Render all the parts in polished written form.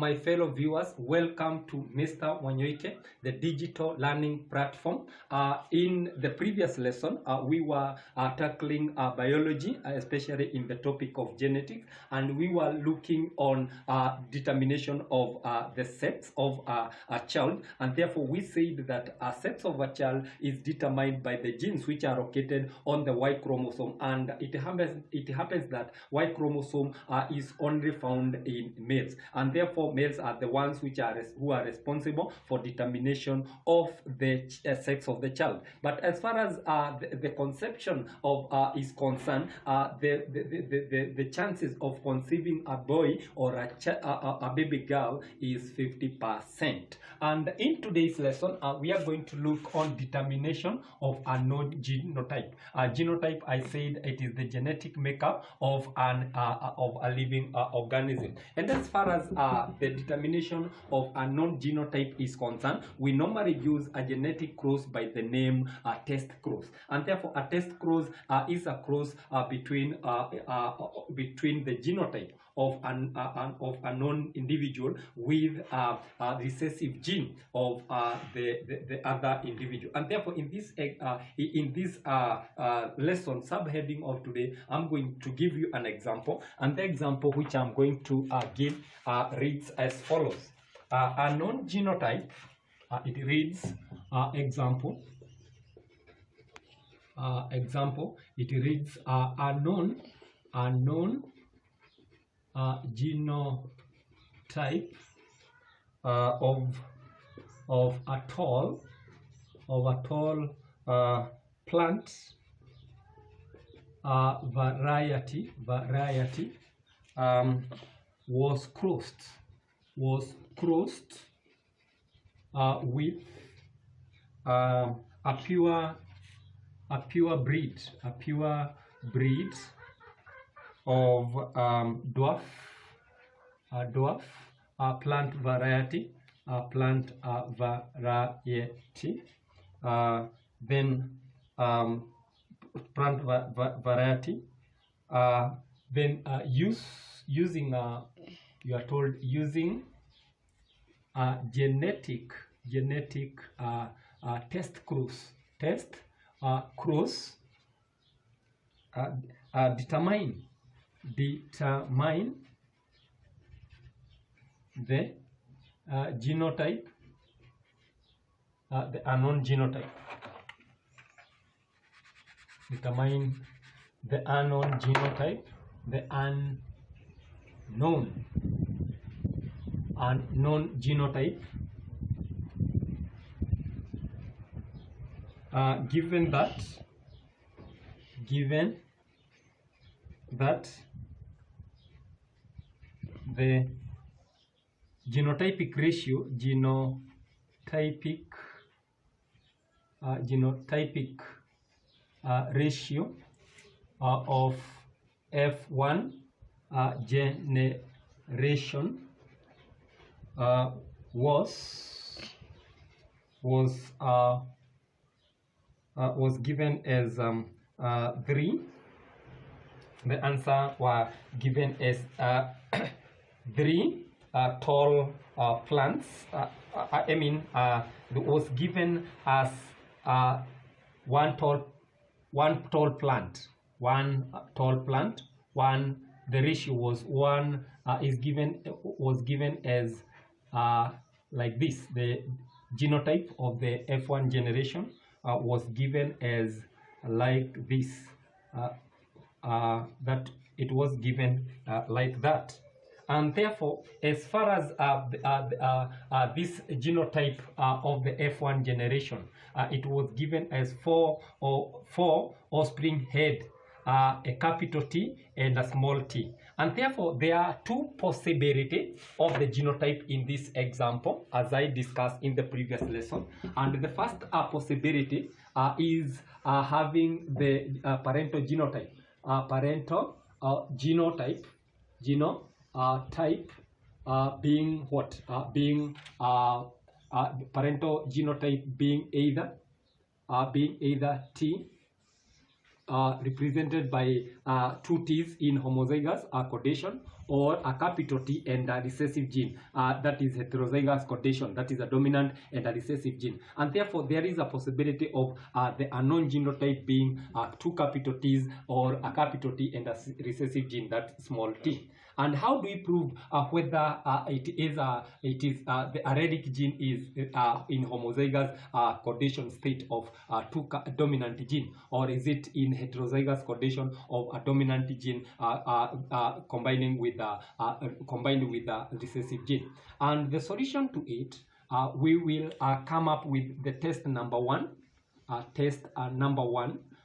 my fellow viewers, welcome to MR.Wanyoike, the digital learning platform. In the previous lesson, we were tackling biology, especially in the topic of genetics, and we were looking on determination of the sex of a child, and therefore we said that a sex of a child is determined by the genes which are located on the Y chromosome, and it happens that Y chromosome is only found in males, and therefore males are the ones who are responsible for determination of the sex of the child. But as far as the conception of is concerned, the chances of conceiving a boy or a baby girl is 50%. And in today's lesson, we are going to look on determination of a known genotype. Genotype, I said, it is the genetic makeup of a living organism. And as far as the determination of a known genotype is concerned, we normally use a genetic cross by the name test cross, and therefore a test cross is a cross between the genotype of a known individual with a recessive gene of the other individual. And therefore in this lesson subheading of today, I'm going to give you an example, and the example which I'm going to give reads as follows. A known genotype, it reads example, it reads a known genotype of a tall plant variety was crossed with a pure breed of dwarf plant variety, then plant variety, then using you are told using genetic test cross determine the genotype, the unknown genotype. Determine the unknown genotype, the unknown genotype, given that the genotypic ratio ratio of F1 generation was given as 3. The answer was given as 3 tall plants. It was given as one tall plant. The ratio was 1 was given as like this. The genotype of the F1 generation was given as like this. That it was given like that. And therefore, as far as this genotype of the F1 generation, it was given as 4 offspring head, a capital T and a small t. And therefore, there are 2 possibilities of the genotype in this example, as I discussed in the previous lesson. And the first possibility is having the parental genotype. Genotype being what? Being parental genotype being either T, represented by 2 T's in homozygous condition, or a capital T and a recessive gene, that is heterozygous condition, that is a dominant and a recessive gene. And therefore, there is a possibility of the unknown genotype being 2 capital T's or a capital T and a recessive gene, that small t. And how do we prove whether it is the allelic gene is in homozygous condition state of 2 dominant gene, or is it in heterozygous condition of a dominant gene combined with a recessive gene? And the solution to it, we will come up with the test number 1.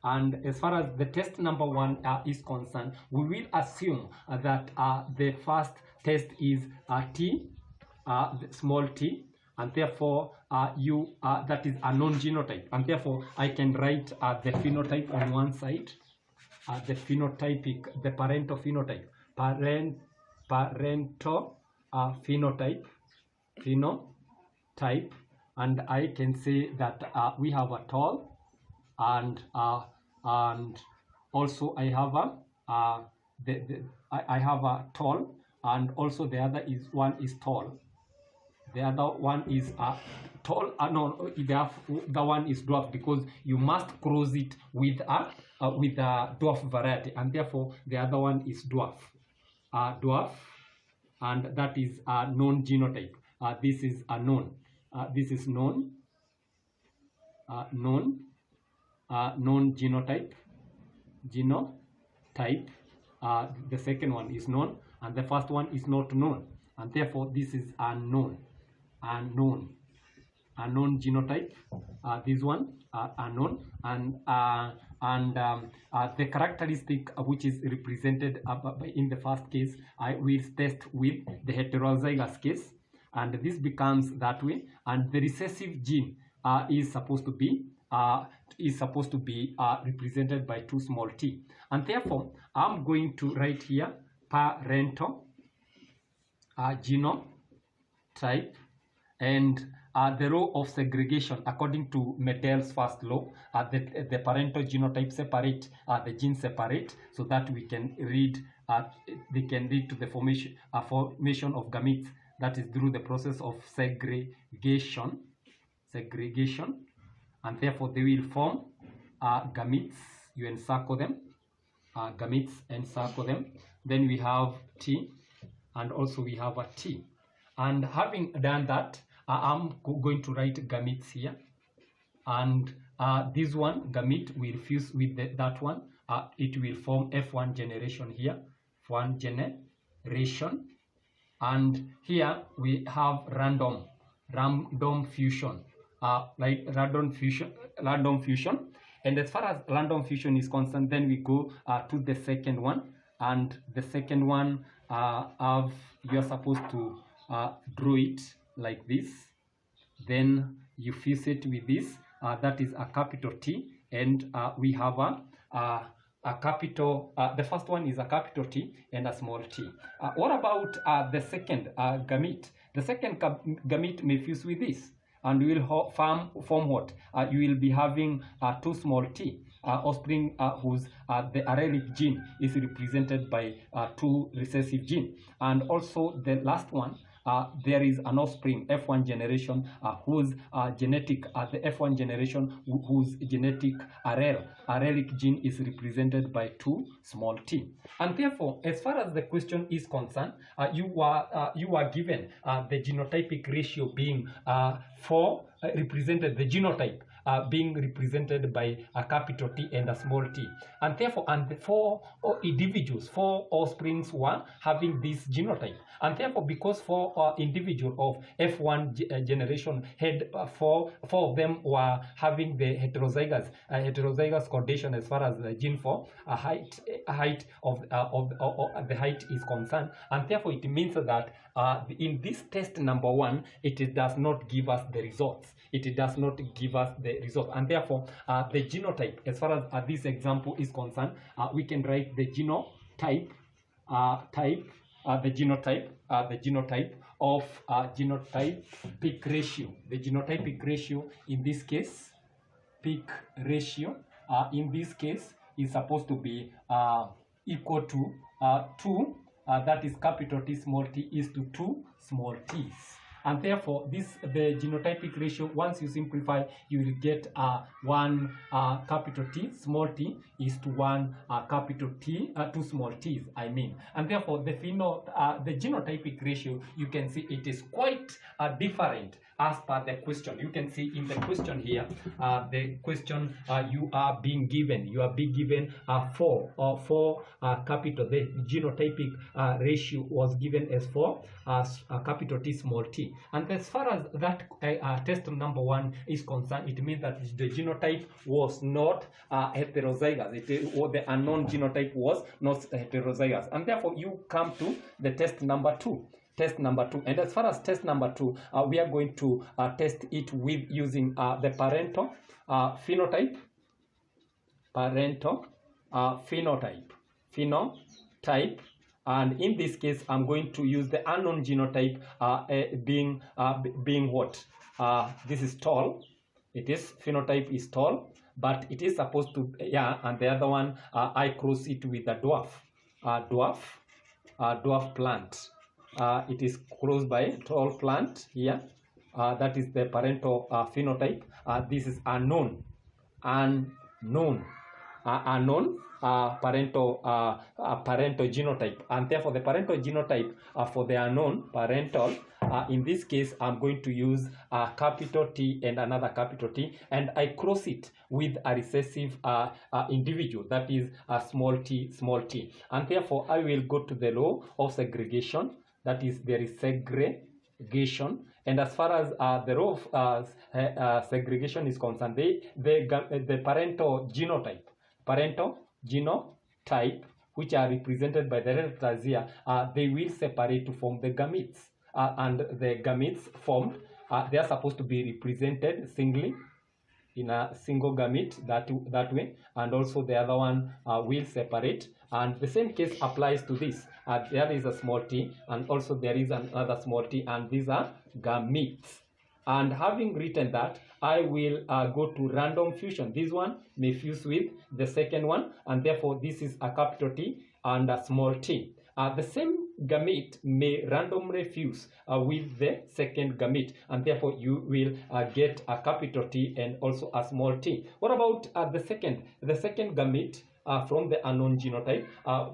And as far as the test number 1 is concerned, we will assume that the first test is T, small t, and therefore that is a known genotype. And therefore, I can write the phenotype on one side, the phenotypic, the parental phenotype, phenotype, and I can say that we have a tall, and also I have I have a tall, and also the other one is tall. The other one is tall. No, the one is dwarf, because you must cross it with a dwarf variety, and therefore the other one is dwarf. Dwarf, and that is a known genotype. This is a known. This is known. Known genotype. The second one is known, and the first one is not known, and therefore this is unknown. Unknown genotype. This one unknown, and the characteristic which is represented in the first case, I will test with the heterozygous case, and this becomes that way. And the recessive gene is supposed to be represented by 2 small t, and therefore I'm going to write here parental genotype, and the law of segregation according to Mendel's first law. The parental genotype separate, the genes separate, so that we can read. They can lead to the formation of gametes, that is through the process of segregation, and therefore they will form gametes. You encircle them, gametes, encircle them. Then we have T, and also we have a T. And having done that, I'm going to write gametes here, and this one gamete will fuse with that one. It will form F1 generation here, F1 generation, and here we have random fusion, like random fusion. And as far as random fusion is concerned, then we go to the second one, and the second one you're supposed to draw it like this. Then you fuse it with this, that is a capital T, and we have a capital, the first one is a capital T and a small t. What about the second gamete? The second gamete may fuse with this, and we will form what? You will be having 2 small t, offspring whose the allelic gene is represented by 2 recessive gene. And also the last one, there is an offspring F1 generation whose genetic, the F1 generation whose genetic allelic gene is represented by 2 small t. And therefore, as far as the question is concerned, you are given the genotypic ratio being 4, represented the genotype being represented by a capital T and a small t. And therefore, the 4 individuals, 4 offsprings were having this genotype. And therefore, because 4 individuals of F1 generation had 4 of them were having the heterozygous condition as far as the gene for height of the height is concerned. And therefore, it means that in this test number 1, it does not give us the results. It does not give us the result, and therefore the genotype, as far as this example is concerned, we can write the genotype, the genotype of genotypic ratio. The genotypic ratio in this case, peak ratio in this case is supposed to be equal to 2 that is capital T small t, is to 2 small t's. And therefore, the genotypic ratio, once you simplify, you will get 1 capital T small t is to 1 capital T, 2 small t's, I mean. And therefore, the genotypic ratio, you can see it is quite different as per the question. You can see in the question here, the question you are being given 4 capital. The genotypic ratio was given as 4 capital T small t. And as far as that test number 1 is concerned, it means that the genotype was not heterozygous. The unknown genotype was not heterozygous. And therefore, you come to the test number 2. And as far as test number 2, we are going to test it with using the parental phenotype, and in this case, I'm going to use the unknown genotype being what? This is tall. It is phenotype is tall, but it is supposed to, and the other one, I cross it with a dwarf plant. It is crossed by tall plant here. That is the parental phenotype. This is unknown parental genotype, and therefore the parental genotype for the unknown parental, in this case I'm going to use a capital T and another capital T, and I cross it with a recessive individual, that is a small t, and therefore I will go to the law of segregation, that is there is segregation. And as far as the law of segregation is concerned, the parental genotype, which are represented by the red letters here, they will separate to form the gametes. And the gametes formed, they are supposed to be represented singly in a single gamete that way, and also the other one will separate. And the same case applies to this. There is a small t, and also there is another small t, and these are gametes. And having written that, I will go to random fusion. This one may fuse with the second one, and therefore this is a capital T and a small t. The same gamete may randomly fuse with the second gamete, and therefore you will get a capital T and also a small t. What about the second gamete? From the unknown genotype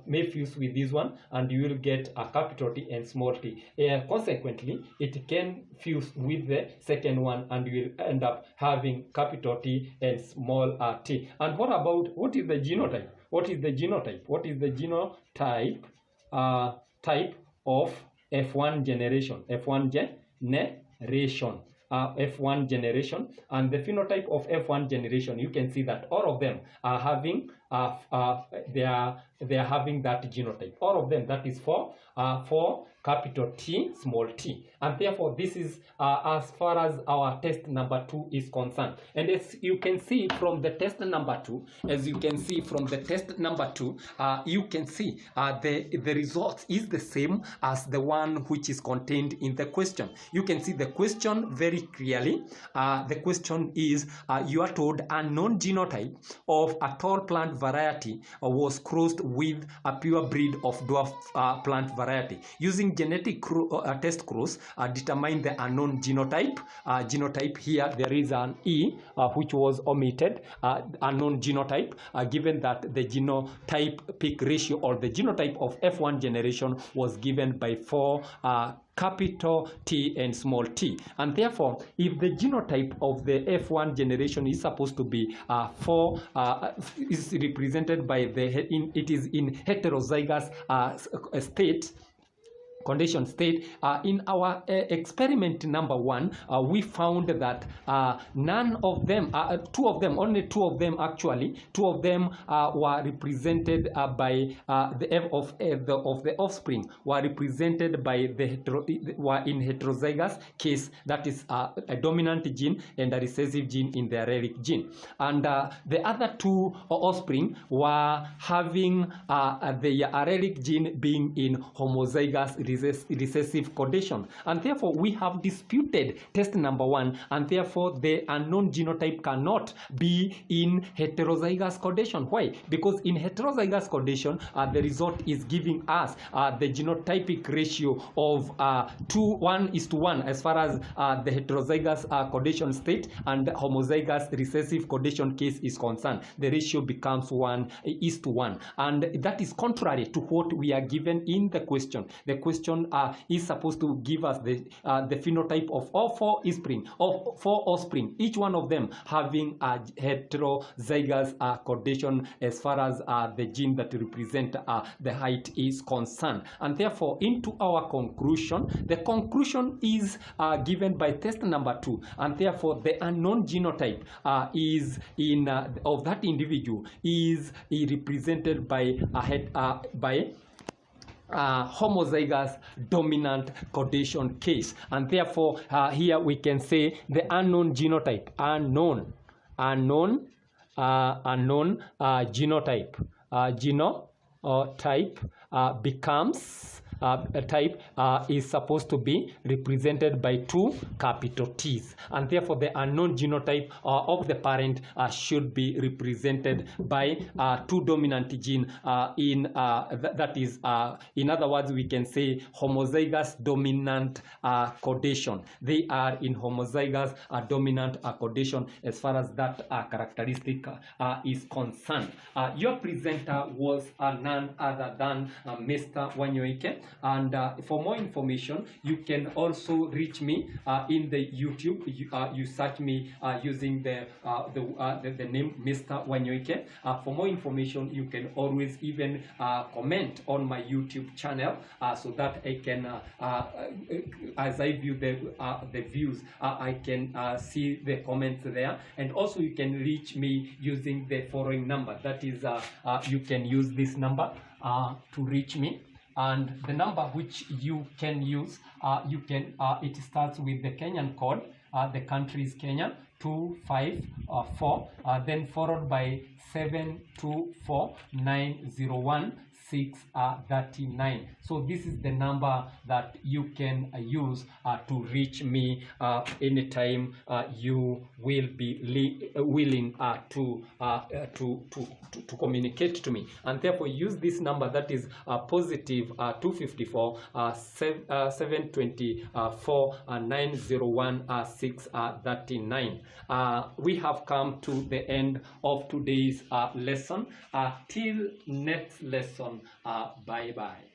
may fuse with this one, and you will get a capital T and small t. Consequently, it can fuse with the second one, and you will end up having capital T and small t. And what is the genotype? What is the genotype? What is the genotype type of F1 generation? F1 generation, and the phenotype of F1 generation, you can see that all of them are having they are having that genotype. All of them, that is for capital T small t, and therefore this is as far as our test number 2 is concerned. And as you can see from the test number 2, you can see the result is the same as the one which is contained in the question. You can see the question very clearly. The question is you are told a known genotype of a tall plant variety was crossed with a pure breed of dwarf plant variety. Using genetic test cross, determine the unknown genotype. Genotype here, there is an E which was omitted, unknown genotype, given that the genotypic ratio or the genotype of F1 generation was given by 4 capital T and small t. And therefore, if the genotype of the F1 generation is supposed to be is represented by it is in heterozygous condition state, in our experiment number 1, we found that none of them, only two of them were represented by the offspring were represented by were in heterozygous case, that is a dominant gene and a recessive gene in the allelic gene, and the other 2 offspring were having the allelic gene being in homozygous recessive codation. And therefore, we have disputed test number 1, and therefore the unknown genotype cannot be in heterozygous codation. Why? Because in heterozygous codation, the result is giving us the genotypic ratio of 1:1 as far as the heterozygous codation state and the homozygous recessive codation case is concerned. The ratio becomes 1:1, and that is contrary to what we are given in the question. The question is supposed to give us the phenotype of all four offspring, each one of them having a heterozygous codation as far as the gene that represent the height is concerned. And therefore, into our conclusion, the conclusion is given by test number 2, and therefore the unknown genotype is in of that individual is represented by homozygous dominant codation case. And therefore here we can say the unknown genotype, unknown genotype becomes type is supposed to be represented by 2 capital T's, and therefore the unknown genotype of the parent should be represented by 2 dominant gene that is in other words we can say homozygous dominant codation. They are in homozygous dominant codation as far as that characteristic is concerned. Your presenter was none other than Mr. Wanyoike. And for more information, you can also reach me in the YouTube. You search me using the name Mr. Wanyoike. For more information, you can always even comment on my YouTube channel so that I can, as I view the views, I can see the comments there. And also, you can reach me using the following number. That is, you can use this number to reach me. And the number which you can use, it starts with the Kenyan code. The country is Kenya, 254, then followed by 724901639. So this is the number that you can use to reach me anytime you will be willing to communicate to me. And therefore use this number, that is positive 254 724 901639. We have come to the end of today's lesson. Till next lesson, bye bye.